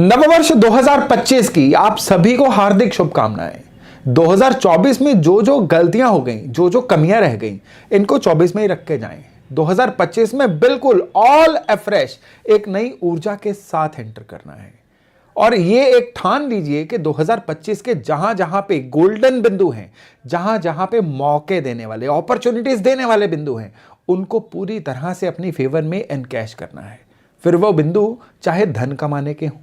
नववर्ष 2025 की आप सभी को हार्दिक शुभकामनाएं। 2024 में जो जो गलतियां हो गई, जो जो कमियां रह गई, इनको 24 में ही रख के जाएं। 2025 में बिल्कुल ऑल अफ्रेश एक नई ऊर्जा के साथ एंटर करना है। और ये एक ठान लीजिए कि 2025 के जहां जहां पे गोल्डन बिंदु हैं, जहां जहां पे मौके देने वाले, अपॉर्चुनिटीज देने वाले बिंदु हैं, उनको पूरी तरह से अपनी फेवर में एनकैश करना है। फिर वो बिंदु चाहे धन कमाने के हों,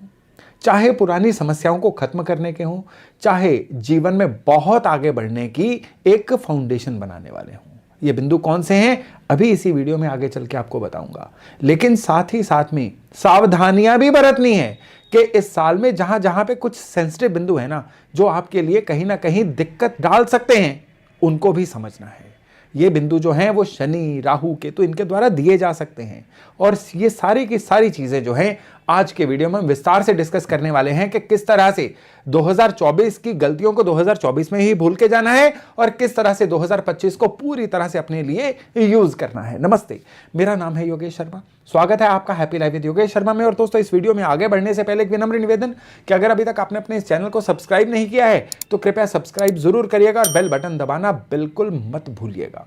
चाहे पुरानी समस्याओं को खत्म करने के हों, चाहे जीवन में बहुत आगे बढ़ने की एक फाउंडेशन बनाने वाले हों। ये बिंदु कौन से हैं अभी इसी वीडियो में आगे चल के आपको बताऊंगा। लेकिन साथ ही साथ में सावधानियां भी बरतनी है कि इस साल में जहां जहां पे कुछ सेंसिटिव बिंदु है ना, जो आपके लिए कहीं ना कहीं दिक्कत डाल सकते हैं, उनको भी समझना है। ये बिंदु जो हैं वो शनि, राहु, केतु इनके द्वारा दिए जा सकते हैं। और ये सारी की सारी चीजें जो हैं आज के वीडियो में विस्तार से डिस्कस करने वाले हैं कि किस तरह से 2024 की गलतियों को 2024 में ही भूल के जाना है और किस तरह से 2025 को पूरी तरह से अपने लिए यूज करना है। नमस्ते, मेरा नाम है योगेश शर्मा। स्वागत है आपका happy life with Yogesh Sharma में। और दोस्तों, इस वीडियो में आगे बढ़ने से पहले एक विनम्र निवेदन कि अगर अभी तक आपने अपने इस चैनल को सब्सक्राइब नहीं किया है तो कृपया सब्सक्राइब जरूर करिएगा और बेल बटन दबाना बिल्कुल मत भूलिएगा।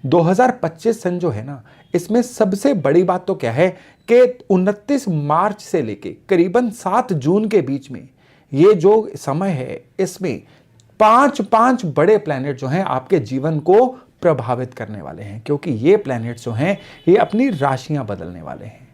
2025 सन जो है ना, इसमें सबसे बड़ी बात तो क्या है कि 29 मार्च से लेके करीबन 7 जून के बीच में ये जो समय है, इसमें पांच बड़े प्लैनेट जो हैं आपके जीवन को प्रभावित करने वाले हैं। क्योंकि ये प्लैनेट जो हैं ये अपनी राशियां बदलने वाले हैं।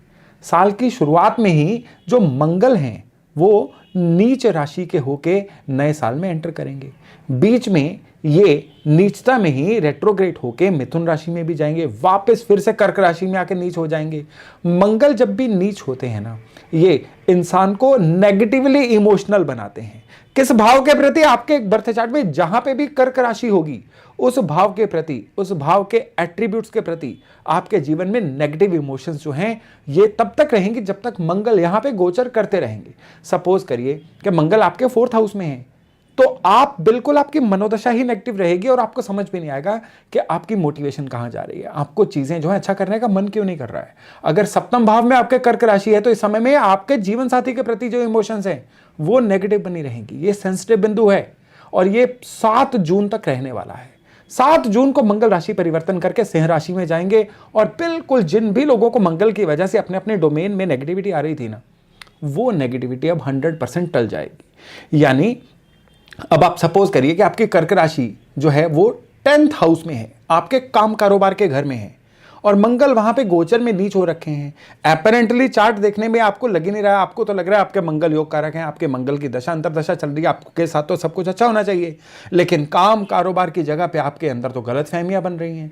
साल की शुरुआत में ही जो मंगल हैं वो नीच राशि के होके नए साल में एंटर करेंगे। बीच में ये नीचता में ही रेट्रोग्रेड होके मिथुन राशि में भी जाएंगे, वापस फिर से कर्क राशि में आके नीच हो जाएंगे। मंगल जब भी नीच होते हैं ना, ये इंसान को नेगेटिवली इमोशनल बनाते हैं। किस भाव के प्रति? आपके बर्थ चार्ट में जहां पे भी कर्क राशि होगी, उस भाव के प्रति, उस भाव के एट्रीब्यूट्स के प्रति आपके जीवन में नेगेटिव इमोशंस जो हैं ये तब तक रहेंगी जब तक मंगल यहां पे गोचर करते रहेंगे। सपोज करिए कि मंगल आपके 4th हाउस में है, तो आप बिल्कुल, आपकी मनोदशा ही नेगेटिव रहेगी और आपको समझ में नहीं आएगा कि आपकी मोटिवेशन कहां जा रही है, आपको चीजें जो है अच्छा करने का मन क्यों नहीं कर रहा है। अगर 7वें भाव में आपके कर्क राशि है तो इस समय में आपके जीवन साथी के प्रति जो इमोशंस हैं वो नेगेटिव बनी रहेंगी। ये सेंसिटिव बिंदु है और ये 7 जून तक रहने वाला है। 7 जून को मंगल राशि परिवर्तन करके सिंह राशि में जाएंगे और बिल्कुल जिन भी लोगों को मंगल की वजह से अपने अपने डोमेन में नेगेटिविटी आ रही थी ना, वो नेगेटिविटी अब 100% टल जाएगी। यानी अब आप सपोज करिए कि आपकी कर्क राशि जो है वो 10th हाउस में है, आपके काम कारोबार के घर में है और मंगल वहां पे गोचर में नीच हो रखे हैं। एपरेंटली चार्ट देखने में आपको लग ही नहीं रहा है, आपको तो लग रहा है आपके मंगल योग कारक हैं, आपके मंगल की दशा अंतरदशा चल रही है, आपके साथ तो सब कुछ अच्छा होना चाहिए। लेकिन काम कारोबार की जगह पे आपके अंदर तो गलत फहमियां बन रही हैं।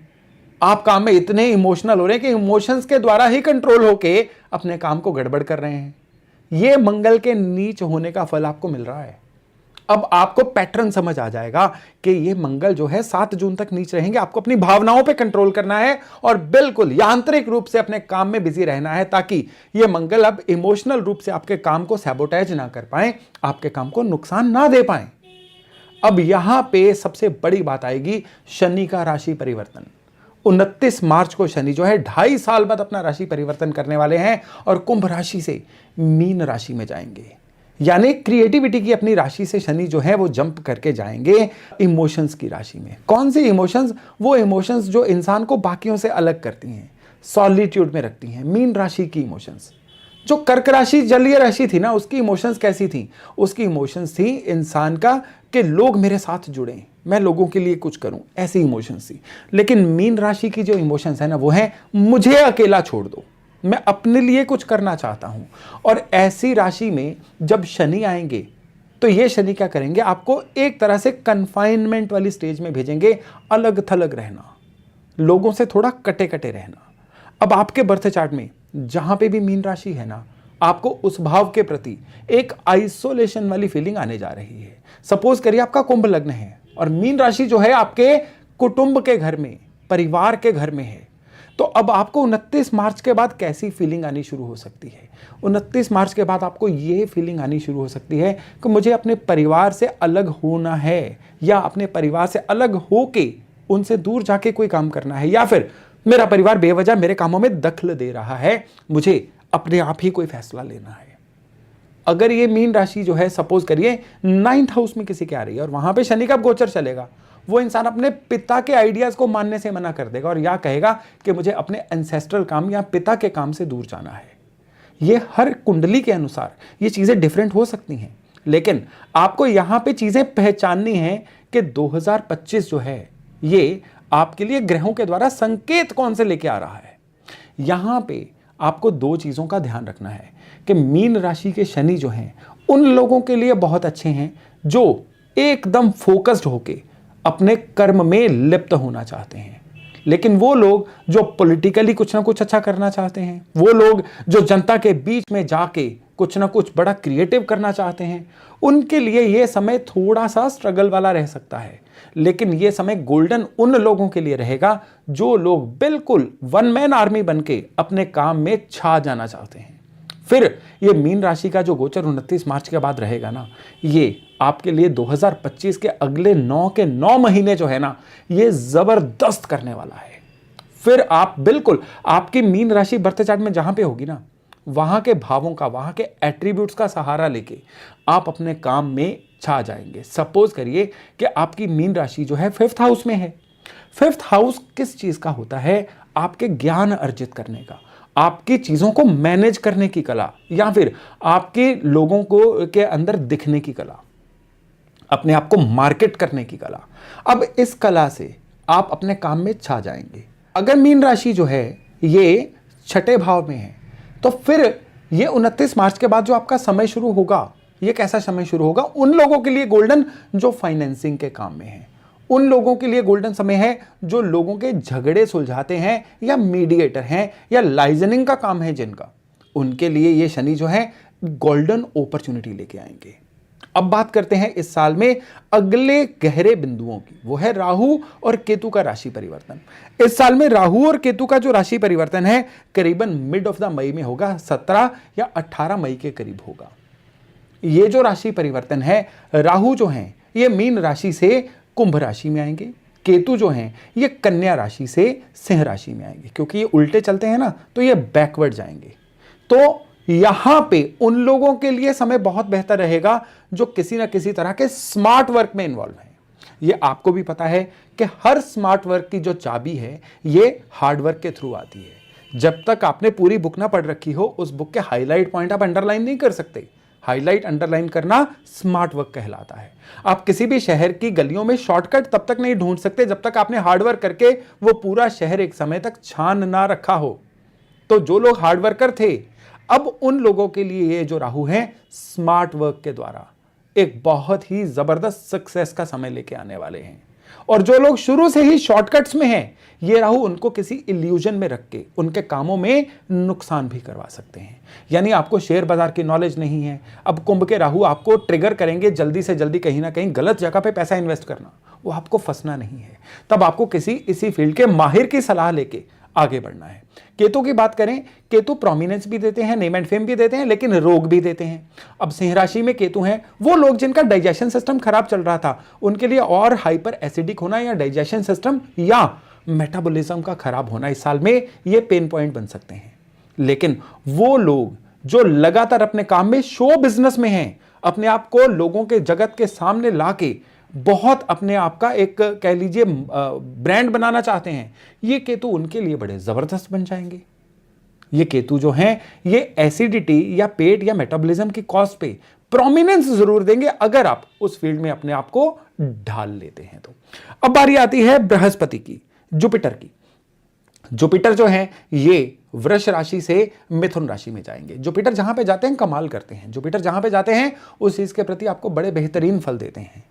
आप काम में इतने इमोशनल हो रहे हैं कि इमोशंस के द्वारा ही कंट्रोल होके अपने काम को गड़बड़ कर रहे हैं। ये मंगल के नीच होने का फल आपको मिल रहा है। अब आपको पैटर्न समझ आ जाएगा कि ये मंगल जो है 7 जून तक नीच रहेंगे। आपको अपनी भावनाओं पे कंट्रोल करना है और बिल्कुल यांत्रिक रूप से अपने काम में बिजी रहना है, ताकि ये मंगल अब इमोशनल रूप से आपके काम को सैबोटेज ना कर पाए, आपके काम को नुकसान ना दे पाए। अब यहां पे सबसे बड़ी बात आएगी शनि का राशि परिवर्तन। 29 मार्च को शनि जो है 2.5 साल बाद अपना राशि परिवर्तन करने वाले हैं और कुंभ राशि से मीन राशि में जाएंगे। यानी क्रिएटिविटी की अपनी राशि से शनि जो है वो जंप करके जाएंगे इमोशंस की राशि में। कौन सी इमोशंस? वो इमोशंस जो इंसान को बाकियों से अलग करती हैं, सॉलिट्यूड में रखती हैं। मीन राशि की इमोशंस। जो कर्क राशि जलीय राशि थी ना, उसकी इमोशंस कैसी थी? उसकी इमोशंस थी इंसान का कि लोग मेरे साथ जुड़े, मैं लोगों के लिए कुछ करूं, ऐसी इमोशंस थी। लेकिन मीन राशि की जो इमोशंस है ना, वो है मुझे अकेला छोड़ दो, मैं अपने लिए कुछ करना चाहता हूं। और ऐसी राशि में जब शनि आएंगे तो ये शनि क्या करेंगे? आपको एक तरह से कन्फाइनमेंट वाली स्टेज में भेजेंगे, अलग थलग रहना, लोगों से थोड़ा कटे कटे रहना। अब आपके बर्थ चार्ट में जहां पे भी मीन राशि है ना, आपको उस भाव के प्रति एक आइसोलेशन वाली फीलिंग आने जा रही है। सपोज करिए आपका कुंभ लग्न है और मीन राशि जो है आपके कुटुंब के घर में, परिवार के घर में है, तो अब आपको 29 मार्च के बाद कैसी फीलिंग आनी शुरू हो सकती है? 29 मार्च के बाद आपको यह फीलिंग आनी शुरू हो सकती है कि मुझे अपने परिवार से अलग होना है, या अपने परिवार से अलग होके उनसे दूर जाके कोई काम करना है, या फिर मेरा परिवार बेवजह मेरे कामों में दखल दे रहा है, मुझे अपने आप ही कोई फैसला लेना है। अगर ये मीन राशि जो है सपोज करिए 9th हाउस में किसी के आ रही है और वहां पे शनि का गोचर चलेगा, वो इंसान अपने पिता के आइडियाज को मानने से मना कर देगा और या कहेगा कि मुझे अपने एंसेस्ट्रल काम या पिता के काम से दूर जाना है। ये हर कुंडली के अनुसार ये चीजें डिफरेंट हो सकती हैं, लेकिन आपको यहां पे चीजें पहचाननी है कि 2025 जो है ये आपके लिए ग्रहों के द्वारा संकेत कौन से लेके आ रहा है। यहां पे आपको दो चीजों का ध्यान रखना है कि मीन राशि के शनि जो हैं उन लोगों के लिए बहुत अच्छे हैं जो एकदम फोकस्ड होके अपने कर्म में लिप्त होना चाहते हैं। लेकिन वो लोग जो पॉलिटिकली कुछ ना कुछ अच्छा करना चाहते हैं, वो लोग जो जनता के बीच में जाके कुछ ना कुछ बड़ा क्रिएटिव करना चाहते हैं, उनके लिए ये समय थोड़ा सा स्ट्रगल वाला रह सकता है। लेकिन ये समय गोल्डन उन लोगों के लिए रहेगा जो लोग बिल्कुल वन मैन आर्मी बनके अपने काम में छा जाना चाहते हैं। फिर ये मीन राशि का जो गोचर 29 मार्च के बाद रहेगा ना, ये आपके लिए 2025 के अगले 9 के 9 महीने जो है ना, ये जबरदस्त करने वाला है। फिर आप बिल्कुल आपकी मीन राशि बर्थ चार्ट में जहां पे होगी ना, वहां के भावों का, वहां के एट्रीब्यूट्स का सहारा लेके आप अपने काम में छा जाएंगे। सपोज करिए कि आपकी मीन राशि जो है 5th हाउस में है। 5th हाउस किस चीज का होता है? आपके ज्ञान अर्जित करने का, आपकी चीजों को मैनेज करने की कला, या फिर आपके लोगों को के अंदर दिखने की कला, अपने आप को मार्केट करने की कला। अब इस कला से आप अपने काम में छा जाएंगे। अगर मीन राशि जो है ये 6ठे भाव में है, तो फिर ये 29 मार्च के बाद जो आपका समय शुरू होगा, ये कैसा समय शुरू होगा? उन लोगों के लिए गोल्डन जो फाइनेंसिंग के काम में है, उन लोगों के लिए गोल्डन समय है जो लोगों के झगड़े सुलझाते हैं या मीडिएटर हैं या लाइजनिंग का काम है जिनका, उनके लिए ये शनि जो है गोल्डन अपॉर्चुनिटी लेके आएंगे। अब बात करते हैं इस साल में अगले गहरे बिंदुओं की, वो है राहु और केतु का राशि परिवर्तन। इस साल में राहु और केतु का जो राशि परिवर्तन है करीबन मिड ऑफ द मई में होगा, 17 या 18 मई के करीब होगा। ये जो राशि परिवर्तन है, राहु जो है ये मीन राशि से कुंभ राशि में आएंगे, केतु जो हैं ये कन्या राशि से सिंह राशि में आएंगे। क्योंकि ये उल्टे चलते हैं ना, तो ये बैकवर्ड जाएंगे। तो यहां पे उन लोगों के लिए समय बहुत बेहतर रहेगा जो किसी ना किसी तरह के स्मार्ट वर्क में इन्वॉल्व हैं। ये आपको भी पता है कि हर स्मार्ट वर्क की जो चाबी है ये हार्ड वर्क के थ्रू आती है। जब तक आपने पूरी बुक ना पढ़ रखी हो, उस बुक के हाईलाइट पॉइंट आप अंडरलाइन नहीं कर सकते। हाईलाइट अंडरलाइन करना स्मार्ट वर्क कहलाता है। आप किसी भी शहर की गलियों में शॉर्टकट तब तक नहीं ढूंढ सकते जब तक आपने हार्डवर्क करके वो पूरा शहर एक समय तक छान ना रखा हो। तो जो लोग हार्डवर्कर थे, अब उन लोगों के लिए ये जो राहु है स्मार्ट वर्क के द्वारा एक बहुत ही जबरदस्त सक्सेस का समय लेके आने वाले हैं। और जो लोग शुरू से ही शॉर्टकट्स में हैं, ये राहु उनको किसी इल्यूजन में रख के उनके कामों में नुकसान भी करवा सकते हैं। यानी आपको शेयर बाजार की नॉलेज नहीं है, अब कुंभ के राहु आपको ट्रिगर करेंगे जल्दी से जल्दी कहीं ना कहीं गलत जगह पे पैसा इन्वेस्ट करना, वो आपको फंसना नहीं है। तब आपको किसी इसी फील्ड के माहिर की सलाह लेके आगे बढ़ना है। केतु की बात करें, केतु प्रोमिनेंस भी देते हैं, नेम एंड फेम भी देते हैं, लेकिन रोग भी देते हैं। अब सिंह राशि में केतु हैं, वो लोग जिनका डाइजेशन सिस्टम खराब चल रहा था, उनके लिए और हाइपर एसिडिक होना या डाइजेशन सिस्टम या मेटाबॉलिज्म का खराब होना इस साल में ये पेन पॉइंट बन सकते हैं। लेकिन वो लोग जो लगातार अपने काम में शो बिजनेस में हैं, अपने आप को लोगों के जगत के सामने लाके बहुत अपने आप का एक कह लीजिए ब्रांड बनाना चाहते हैं, ये केतु उनके लिए बड़े जबरदस्त बन जाएंगे। ये केतु जो हैं ये एसिडिटी या पेट या मेटाबॉलिज्म की कॉज पे प्रोमिनेंस जरूर देंगे अगर आप उस फील्ड में अपने आप को ढाल लेते हैं तो। अब बारी आती है बृहस्पति की, जुपिटर की। जुपिटर जो है ये वृष राशि से मिथुन राशि में जाएंगे। जुपिटर जहां पे जाते हैं कमाल करते हैं, जुपिटर जहां पे जाते हैं उस चीज के प्रति आपको बड़े बेहतरीन फल देते हैं।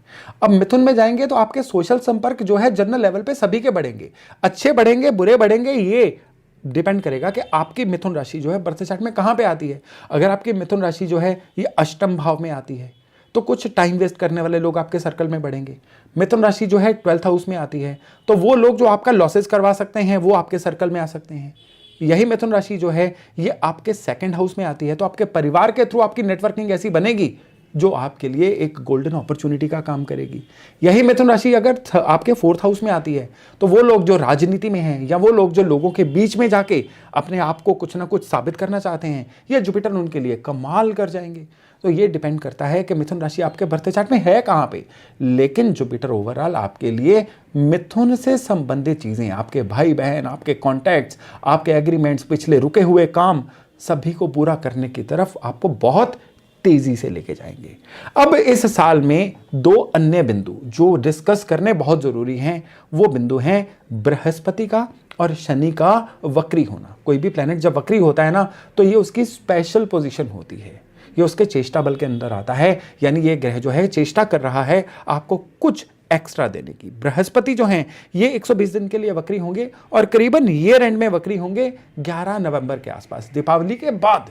अब मिथुन में जाएंगे तो आपके सोशल संपर्क जो है जनरल लेवल पे सभी के बढ़ेंगे, अच्छे बढ़ेंगे बुरे बढ़ेंगे, ये डिपेंड करेगा कि आपकी मिथुन राशि जो है बर्थ चार्ट में कहां पे आती है। अगर आपकी मिथुन राशि जो है ये अष्टम भाव में आती है तो कुछ टाइम वेस्ट करने वाले लोग आपके सर्कल में बढ़ेंगे। मिथुन राशि जो है 12th हाउस में आती है तो वो लोग जो आपका लॉसेस करवा सकते हैं वो आपके सर्कल में आ सकते हैं। यही मिथुन राशि जो है ये आपके 2nd हाउस में आती है तो आपके परिवार के थ्रू आपकी नेटवर्किंग ऐसी बनेगी जो आपके लिए एक गोल्डन अपॉर्चुनिटी का काम करेगी। यही मिथुन राशि अगर आपके 4th हाउस में आती है तो वो लोग जो राजनीति में हैं या वो लोग जो लोगों के बीच में जाके अपने आप को कुछ ना कुछ साबित करना चाहते हैं, ये जुपिटर उनके लिए कमाल कर जाएंगे। तो ये डिपेंड करता है कि मिथुन राशि आपके बर्थ चार्ट में है कहाँ पे। लेकिन जुपिटर ओवरऑल आपके लिए मिथुन से संबंधित चीज़ें, आपके भाई बहन, आपके कॉन्टैक्ट्स, आपके एग्रीमेंट्स, पिछले रुके हुए काम, सभी को पूरा करने की तरफ आपको बहुत तेजी से लेके जाएंगे। अब इस साल में दो अन्य बिंदु जो डिस्कस करने बहुत जरूरी हैं, वो बिंदु हैं बृहस्पति का और शनि का वक्री होना। कोई भी प्लेनेट जब वक्री होता है ना, तो ये उसकी स्पेशल पोजीशन होती है, ये उसके चेष्टा बल के अंदर आता है। यानी ये ग्रह जो है चेष्टा कर रहा है आपको कुछ एक्स्ट्रा देने की। बृहस्पति जो हैं ये 120 दिन के लिए वक्री होंगे और करीबन ईयर एंड में वक्री होंगे 11 नवंबर के आसपास, दीपावली के बाद।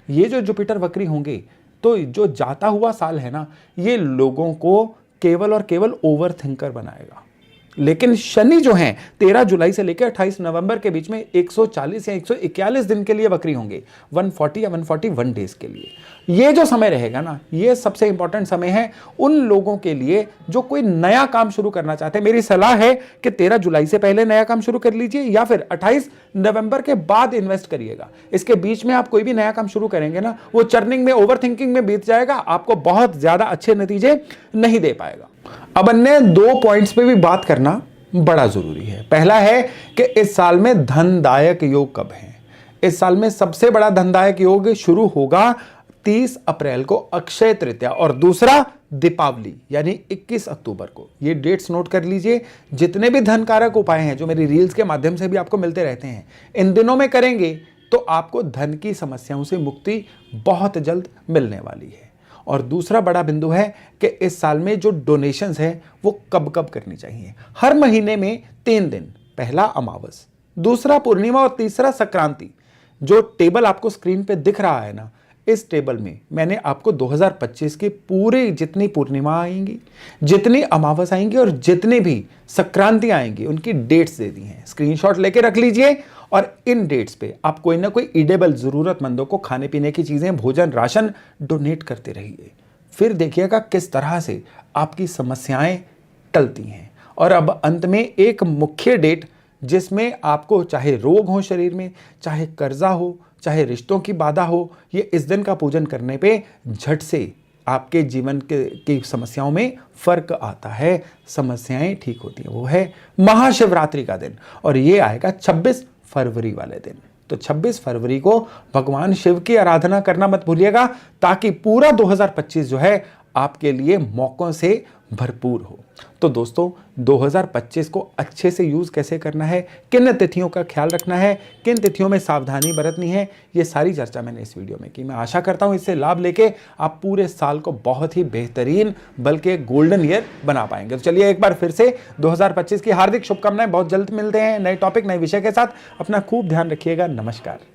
ये जो जुपिटर वक्री होंगे तो जो जाता हुआ साल है ना, ये लोगों को केवल और केवल ओवर थिंकर बनाएगा। लेकिन शनि जो हैं 13 जुलाई से लेकर 28 नवंबर के बीच में 140 या 141 दिन के लिए वक्री होंगे, 140 या 141 डेज के लिए। ये जो समय रहेगा ना, ये सबसे इंपॉर्टेंट समय है उन लोगों के लिए जो कोई नया काम शुरू करना चाहते हैं। मेरी सलाह है कि 13 जुलाई से पहले नया काम शुरू कर लीजिए या फिर 28 नवंबर के बाद इन्वेस्ट करिएगा। इसके बीच में आप कोई भी नया काम शुरू करेंगे ना, वो चर्निंग में, ओवर थिंकिंग में बीत जाएगा, आपको बहुत ज्यादा अच्छे नतीजे नहीं दे पाएगा। अब अन्य दो पॉइंट्स पे भी बात करना बड़ा जरूरी है। पहला है कि इस साल में धनदायक योग कब है। इस साल में सबसे बड़ा धनदायक योग शुरू होगा 30 अप्रैल को अक्षय तृतीया, और दूसरा दीपावली यानी 21 अक्टूबर को। ये डेट्स नोट कर लीजिए। जितने भी धनकारक उपाय हैं जो मेरी रील्स के माध्यम से भी आपको मिलते रहते हैं, इन दिनों में करेंगे तो आपको धन की समस्याओं से मुक्ति बहुत जल्द मिलने वाली है। और दूसरा बड़ा बिंदु है कि इस साल में जो डोनेशंस है वो कब कब करनी चाहिए। हर महीने में 3 दिन, पहला अमावस, दूसरा पूर्णिमा और तीसरा संक्रांति। जो टेबल आपको स्क्रीन पे दिख रहा है ना, इस टेबल में मैंने आपको 2025 की पूरी जितनी पूर्णिमा आएंगी, जितनी अमावस आएंगी और जितनी भी संक्रांति आएंगी, उनकी डेट्स दे दी हैं। स्क्रीनशॉट लेके रख लीजिए और इन डेट्स पे आप कोई ना कोई ईडेबल जरूरतमंदों को खाने पीने की चीजें, भोजन, राशन डोनेट करते रहिए। फिर देखिएगा किस तरह से आपकी समस्याएं टलती हैं। और अब अंत में एक मुख्य डेट जिसमें आपको चाहे रोग हो शरीर में, चाहे कर्जा हो, चाहे रिश्तों की बाधा हो, ये इस दिन का पूजन करने पे झट से आपके जीवन की समस्याओं में फर्क आता है, समस्याएं ठीक होती हैं। वो है महाशिवरात्रि का दिन, और ये आएगा 26 फरवरी वाले दिन। तो 26 फरवरी को भगवान शिव की आराधना करना मत भूलिएगा, ताकि पूरा 2025 जो है आपके लिए मौकों से भरपूर हो। तो दोस्तों 2025 को अच्छे से यूज कैसे करना है, किन तिथियों का ख्याल रखना है, किन तिथियों में सावधानी बरतनी है, ये सारी चर्चा मैंने इस वीडियो में की। मैं आशा करता हूं इससे लाभ लेके आप पूरे साल को बहुत ही बेहतरीन, बल्कि गोल्डन ईयर बना पाएंगे। तो चलिए एक बार फिर से 2025 की हार्दिक शुभकामनाएं। बहुत जल्द मिलते हैं नए टॉपिक, नए विषय के साथ। अपना खूब ध्यान रखिएगा। नमस्कार।